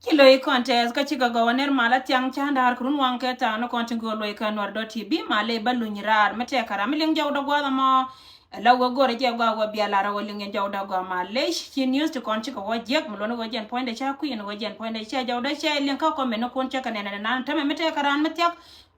Kiloi contest ka chiga gowaner mala tiang chanda har kurun wanke ta no kontin go loi ka nordo tv male balunyirar mate kara miling jawda gwada mo la wo gore je gwa go biala ra woling jawda gwa male shi news to konti ko wajek mlono go jen point cha ku yen go jen point cha jawda cha len ka ko men no kon cha kana na tame mate kara mate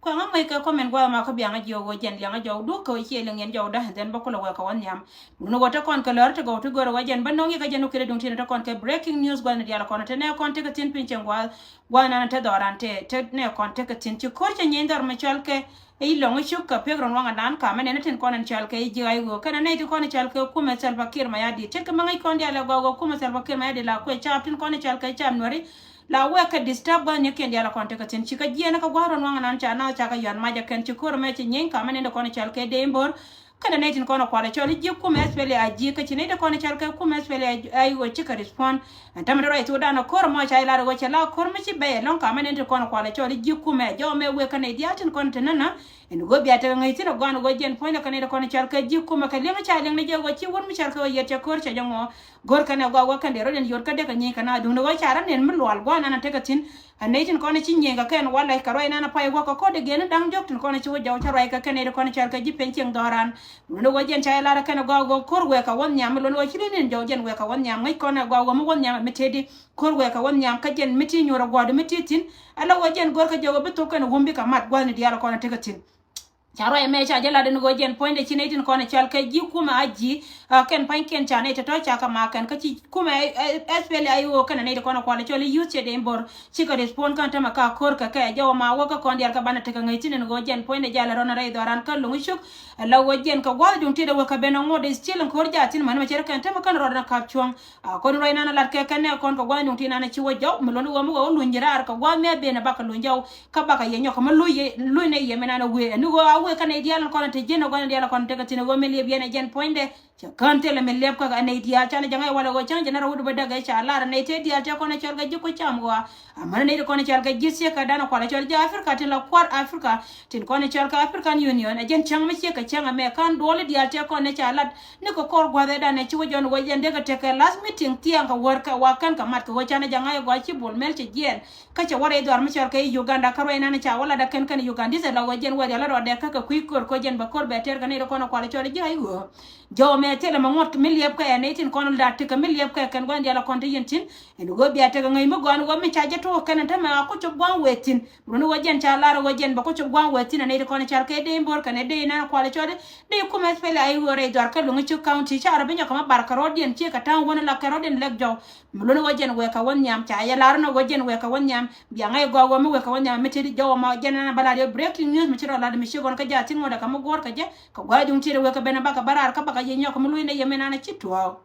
ko ngam ka comment gwa ma ko bianga jo go jen lianga jawdu ko chi len jawda den ba ko lo ka wan yam no wata kon ka lor to go to gore wajen ban nongi ka jenu kire dum tin to kon ka breaking news gwa ne diala kon te ne kon te ka tin pinchen gwa na te dorante te ne kon te ka tin ti ko che nyendar ma chalke e longo shuka pegron wanga dan ka mene tin kon chalke e jigai go kana ne ti kon chalke ku me sel bakir ma yadi te ka mangai kon diala go ku me sel bakir ma yadi la ko cha tin kon chalke cham nori la weka disturb ba ne ken diala kon te ka tin chika jiena ka gwaron wanga nan cha na cha ka yon ma ja ken ti kur me ti nyen ka mene kon chalke de mbor kana netin kono kwala choli ji kuma espele aji ka chine de kono chalka kuma espele ai wo chika respond antam ro itu dana kor mo cha ila ro chala kor mi chi be lon ka menen kono kwala choli ji kuma jo me we kana diatin kono tenana en go biata ngai tiro gwan go jen point kana de kono chalka ji kuma ka lenga cha lenga je go chi won mi chalka ye cha kor cha jongo gor kana go kan de ro den yor ka de ka nyi kana du no go cha ran nen mi lwal gwan ana te ka tin anetin kono chi nyenga ken wala ka ro ina na pai go ko de gen dang jok tin kono chi wo jaw cha ro ka kana de kono chalka ji penchen doran no wajen cha lara kana go korwe ka won nyam lo no chilin jo jen we ka won nyam ngai kona go mo won nyam metedi korwe ka won nyam ka jen meti nyoro go do metitin ala wajen gor ka jogo beto kana gumbi ka mat gwani diara kona tegatin charo e mecha jela den go jen point chine tin kona chal ka ji kuma aji ken pan ken chane to cha ka ma kan ka chi kuma espele ayo kana ne kona kwala chole yuche de mbor chika respond kan tama ka kor ka ka jaw ma wo ka kon diar ka bana te ka ngai tin go jen point jala rona re doran ka lungu shuk la wo jen ka gwa dum tide wo ka beno ngode still kor ja tin man ma cher kan tama kan rona ka chong kon ro ina na lat ka kan ne kon ka gwa dum tin na chi wo jaw mo lo wo mo go lunjira ka gwa me be na baka lunjaw ka baka ye nyoko mo luye ne ye mena na we nu go we kan dial kon te jeno gon dial kon te ka tin go me le bien jen point de kan te le me le ka ne dia cha ne janga wala go chan jana ro do daga cha la ne te dia cha kon chol ga jiko cham go amana ne kon chol ga jisse ka dana kon chol ja afrika te la kwar afrika tin kon chol ka african union jen chang me che ka chang me kan dole dia te kon ne cha lat ne ko kor gwa da ne chi wo jon go jen de ka te ka last meeting tiang ka wor ka wa kan ka mat ko cha ne janga go chi bol mel che jen ka che wore do ar me chol ka uganda ka ro ina ne cha wala da kan kan uganda se la go jen wa la ro de ka ka ku ko jen ba kor be ter ka ne ko kwala chol ja igo jo me tele ma ngot miliep ka ne tin kono da te ka miliep ka kan gwan diala konte yentin en go biya te ngai mo gwan go mi chaje to kan ta ma ko to gwan wetin runo wajen cha lara wajen ba ko to gwan wetin ne ko ne char ke de mbor kan de na kwala chode de ko mes pele ay wore dar ka lungu chu county cha arabinya kama barka rodien che ka tan wona la ka rodien lek jo runo wajen we ka won nyam cha ya lara no wajen we ka won nyam biya ngai go mi we ka won nyam meti jo ma jena bala de breaking news mi chiro la de mi shigon ka ja tin mo da ka mo gor ka je ka gwa dum tire we ka bena ba ka barar ka ba ka ye nyoko mo luine yemena na chitwa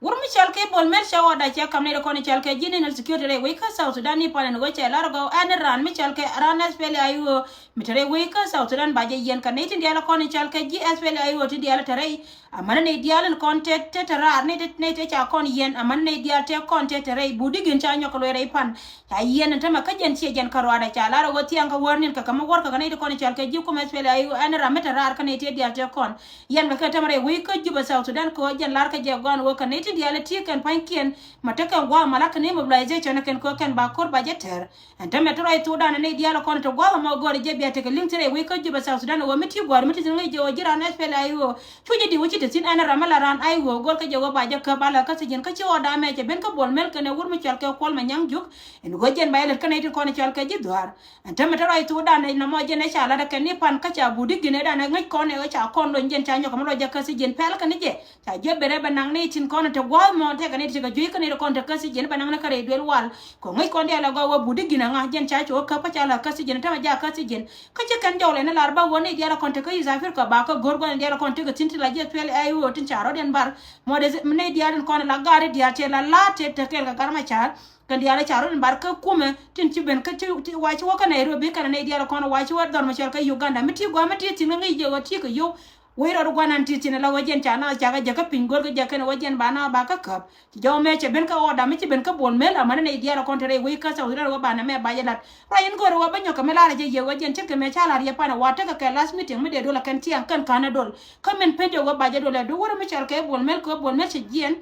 Wur mi chalke bol mer shawa da cha kamne ko ni chalke jini na security re we ka South Sudan ni panen go cha largo an ran mi chalke ran spele ayu mi tere we ka South Sudan ba je yen kan ne tin dia la ko ni chalke ji spele ayu ti dia la tere amana ne dia la contact te tara ne te cha kon yen amana ne dia te contact tere budi gen cha nyoko re pan ya yen ta ma ka jen che jen karwa da cha largo ti an ka warnin ka kama war ka ne ko ni chalke ji ko ma spele ayu an ran mi tara kan ne te dia te kon yen ka ta mare we ka juba South Sudan ko jen lar ka je gon wo kan ne dialeti kan pankien mataka gwa malaka ne mobilization kan ko kan ba kor budgeter anta metro ay to dana ne diala kon to gwa mo gore je biya te linkere we ko jiba South Sudan wo miti gwa miti ngai je jira na spela ayo chuje di wuci te tin ana ramala ran ay wo gor ka je wo ba je ka bala ka sijin ka ci o da me je ben ka bol mel kan wur mi chal ka kol ma nyang juk en go jen bayel kan ay ko ne chal ka ji dwar anta metro ay to dana na mo je ne chala da kan ni pan ka cha budi gine dana ngai ko ne cha kon lo jen cha nyo ka mo je ka sijin pel kan je cha je bere banang ne tin kon to gwa mo te kan ni ga jui kan ni kon ta ka sijin banang na kare duel wal ko ngai kon dia la go budi gina nga jen cha cho ka pa cha la ka sijin ta ma ja ka sijin ka je kan jole na larba woni dia la kon ta ka is afir ka ba ka gor go dia la kon ta ga tin la je twel ay wo tin charo den bar mo de ne dia den kon la gare dia te la te te kel ga garma char kan dia la charo den bar ka kuma tin ci ben ka ci wa ci wo ka Nairobi kan ne dia la kon wa ci wa dor ma char ka Uganda miti go miti tin ngai je wo ti ka yo wira ru gwanan ti tin la wajen chana chaga jaka pingor ga jaka na wajen bana ba ka kap jo me che ben ka oda me che ben ka bol mel amana ne dia la kontere wi ka sa wira ru bana me ba yelat rayin go ru ba nyoka me la je ye wajen che ke me chala ri pa na wata ka last meeting me de do la kan ti an kan kana dol kamen pende go ba je do la do wora me chal ke bol mel ko bol mel che jien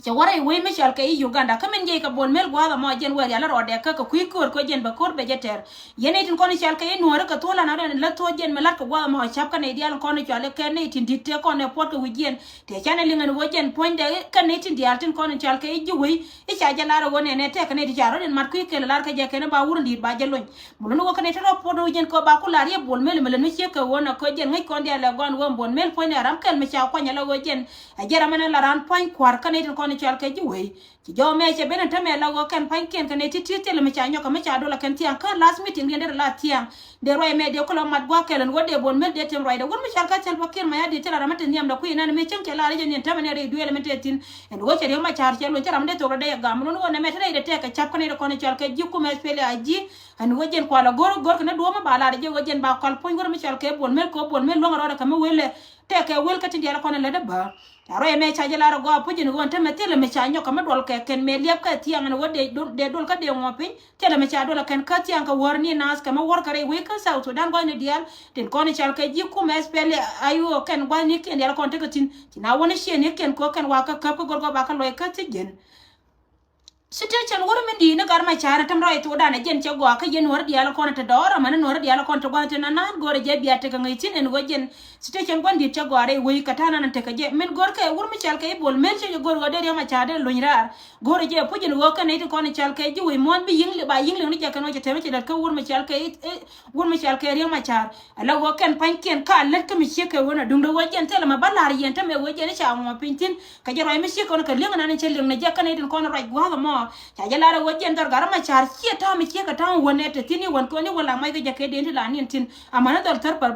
cha wara we me chal ke Uganda kamen je ka bon mel gwa ma jen wari ala rode ka ka kuikur ko jen ba kor be jeter yene tin kono chal ke nuora ka tola na la to jen melat ka gwa ma chap ka ne dial kono chale ke ne tin ditte kono pot ka wijen te chane lingan wo jen point de ka ne tin dial tin kono chal ke juwi e cha jala ro ne ne te ka ne di jaro den mar ku ke la ka je ke ne ba wurndi ba jelon mulun wo ka ne to podo jen ko ba ku la ri bon mel mel no che ka wona ko jen ngai kon dia la gon wo bon mel point ram kel me cha ko nyala wo jen a jera mana la ran point kwar ka ne tin kono chal ke juwi ci jo me che benen tame la go kan pan ken kan ti ti tele me cha nyoka me cha do la kan tian kan last meeting de la tian de roi me de ko lo mat gwa kelen wo de bon me de tem roi de gon me cha ka tel bakir ma ya de tela ramate niam da ku ina me chen ke la re jen tame ne re duele me te tin en wo che de ma cha che lo cha ramde to de ga mun no ne me tere de te ka chap kan de ko ne cha ke ji ku me spele aji an wo jen kwa la gor kan do ma ba la de wo jen ba kal pon gor me cha ke bon me lo ngaro ka me wele te ke wel ka tin dia ko ne le de ba aro me cha jela ro go pujin won te me tele me cha nyoka me dol ke ken me liep ka tiang ne wode de dol ka de ngopi tele me cha dol ken ka tiang ka warni nas ka me wor kare we ka sa to dan go ne dial tin ko ne cha ke ji ku me spele ayu ken go ni ken dia ko te ka tin na woni she ne ken ko ken wa ka ko gor go ba ka loy ka ti gen situation wor men di na gar ma cha tam rai to dan jen che go ka jen wor dial ko te dora man wor dial ko te go te na nan gore je biya te ka ngai tin en go jen situation gon di che go are we ka tana nan te ka je men gor ka wor mi chal ka bol men che gor go de ma cha de lo nyrar gore je pu jen go ka ne ko ne chal ka ji we mon bi ying le ba ying le ni ja ka no che te me che da ka wor mi chal ka wor mi chal ka ri ma cha ala go ken pan ken ka let ka mi che ka wona dung do go jen te ma balar yen te me go jen cha mo pintin ka je roi mi che ko ka le na ne che le ne ja ka ne ko na rai go mo cha jala ro wojen dor garama char chi ta mi chi ka ta wone te tini won ko ni wala mai ga jake de ni la ni tin amana dor tar par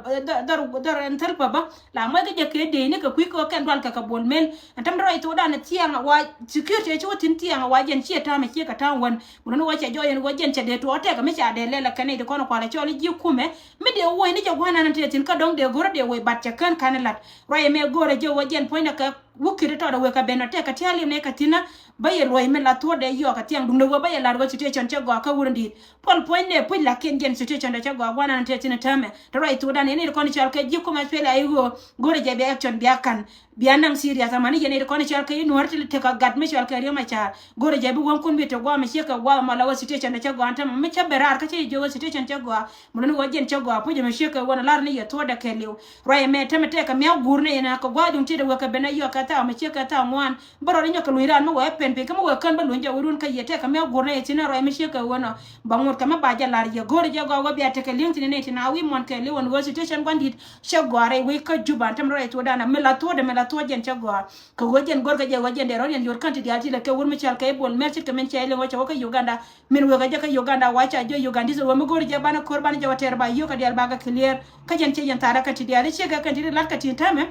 dor entar pa ba la mai ga jake de ni ka ku ko kan dal ka bol mel antam ro ito da na tiang wa security chi tin tiang wa jen chi ta mi chi ka ta won mun no wacha joyen wojen che de to te ka mi cha de le la kan de ko no kwala choli ji kume mi de wo ni ja gwana na te tin ka dong de goro de we bat cha kan kan lat ro ye me goro je wojen point ka wukiri to da we ka benate ka tiali ne ka tina baye loy me la to de yo ka tiang dum do baye la go situation che go ka wundi pol point ne pu la ken gen situation da che go wana te tina tame to right to da ne ne ko ni chal ke ji ko ma pele ay go gore je be action bi akan bianang serious amani je ne ko ni chal ke no warti te ka gad me chal ke ri ma cha gore je bi won kun bi te go ma che ka go ma la situation da che go antam me che berar ka che jo situation che go mun no wajen che go pu je me che ka wona lar ne ye to da ke liu roye me tame te ka me gurne na ko go dum ti de we ka bena yo ka ta me che ka ta ngwan baro ni ka luiran mo we pen pe ka mo we kan ba lunja urun ka yete ka me gurne ye tina roye me che ka wona bangur ka me ba ja lar ye gore je go bi ate ka link ti ne tina wi mon ke le won wo situation gwandit che go are we ka juban tam roye to dana me la to jen che go ka go jen gor ka je wajen de royen yor kan ti diati le ke wur me chal ka bol mer ti ka men che le wo cha ko Uganda min we ga je ka Uganda wa cha jo Uganda so wo me gore je bana korban je water ba yo ka dial ba ga clear ka jen che jen tara ka ti diali che ga kan ti lat ka ti tame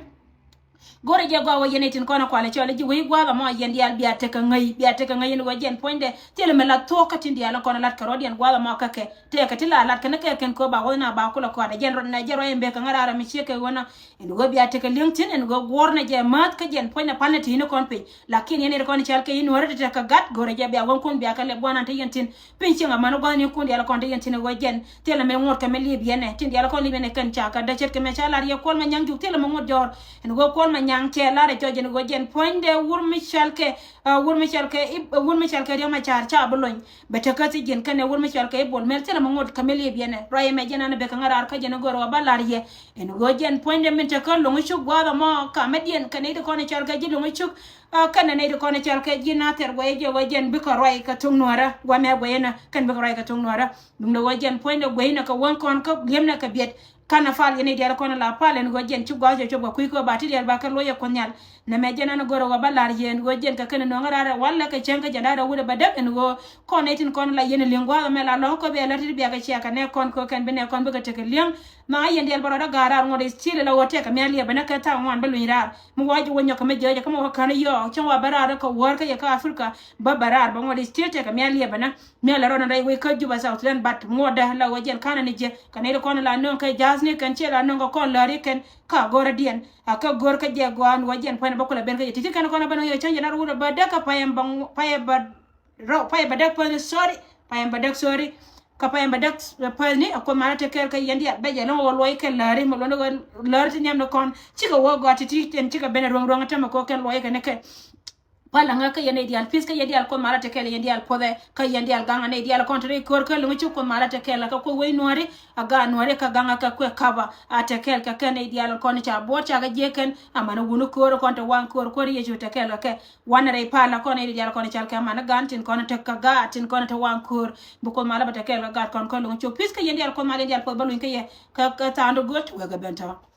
gore je gwa yene tin kono kwale chole ji wi gwa ma yen dial biya te ka ngai no wajen poinde tele me la to ka tin dial kono lat ka rodian gwa ma ka ke te ka tila lat ka ne ke ken ko ba wona ba kula ko da jen ron na jero embe ka ngara mi cheke wona en go biya te ka lintin en go gorna je mat ka jen poinde palati no kon pe lakini yene kono chal ke yin warde te ka gat gore je biya won kon biya ka le bona te yentin pinchi nga mano gwa ni kun dial kon te yentin wajen tele me ngot ka me li biene tin dial kon li bene kan cha ka da chet ke me chala ri ko ma nyang ju tele mo ngot jor en go kon ma nyang ke la re jojen go jen poinde wur michal ke ma char cha bulon beta ka ti jen kan wur michal ke bol mel tele mo ngot kameli biene roye me jen na be ka ngara ka jen go ro balarie en go jen poinde min te ka longu chu gwa ma ka medien kan ide kon chal ka ji longu chu kan ne ide kon chal ka ji na ter we je wajen bi ka roye ka tung nora wa me wena kan bi ka roye ka tung nora dum no wajen poinde wena ka won kon ka gemna ka biet kana fal yene dial kono la palen go jen ci gojo ci go kuy ko bati dial ba kan loye ko nyal na me jena goro go balar yen go jen ka kana no ngara walla ka cenga jana da wude badab en go konetin kono la yene lingwa me la lon ko be la ti bi ga ci aka ne kon ko kan bene kon be ka teke liam ma yen dial baro da gara ngode stile la wote ka me aliya bana ka ta ngwan belu irar mu waji wonyo ka me jeje ka mo kan yo ci wa barara ko wor ka ya ka afrika ba barar ba ngode stile ka me aliya bana me la rona dai we ka juba south land bat ngoda la wojen kana ni je kana kono la non ka jasne kan chela nongo kon lari ken ka gora dien aka gor ka je gwan wajen pana bakula ben ka titi kan kono bano yo chanje na ruda badaka payam bang payam badak pa sorry payam badak sorry ka payam badak pa ni ako mara te ker ka yandi be je no loy ke lari mo no lari nyam no kon chika wo go titi ten chika ben rong rong tama ko ken loy ka ne ke wala nga ka yene dial pis ka yedial ko mala te kele yedial pode ka yedial ganga ne dial kontre kor ka lungu ko mala te kele ka ko we nori aga nori ka ganga ka ko kaba ate kele ka kene dial ko ni cha bo cha ga jeken amana gunu kor ko to wan kor ye jute kele ke wanare pala ko ne dial ko ni cha ka mana gantin ko te ka ga tin ko te wan kor bu ko mala te kele ga kon ko lungu pis ka yedial ko mala dial po balun ke ye ka ta ando got we ga benta